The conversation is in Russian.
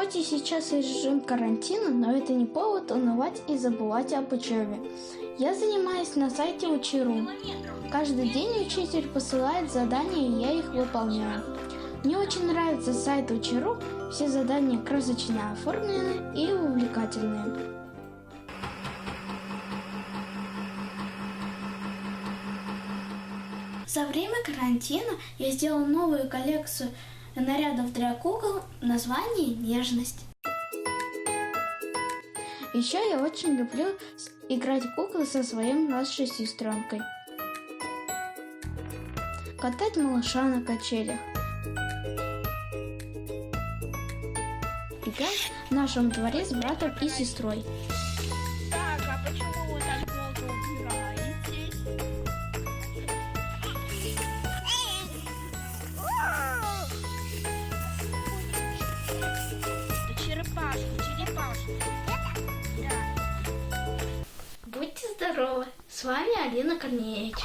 Хоть и сейчас режим карантина, но это не повод унывать и забывать об учебе. Я занимаюсь на сайте Учи.ру. Каждый день учитель посылает задания, и я их выполняю. Мне очень нравится сайт Учи.ру, все задания красочно оформлены и увлекательные. За время карантина я сделала новую коллекцию нарядов для кукол, название «Нежность». Еще я очень люблю играть в куклы со своей младшей сестренкой. Катать малыша на качелях. Играть в нашем дворе с братом и сестрой. Так, а почему вы так долго убираетесь? Это черепашки. Да. Будьте здоровы! С вами Алина Корнеевич.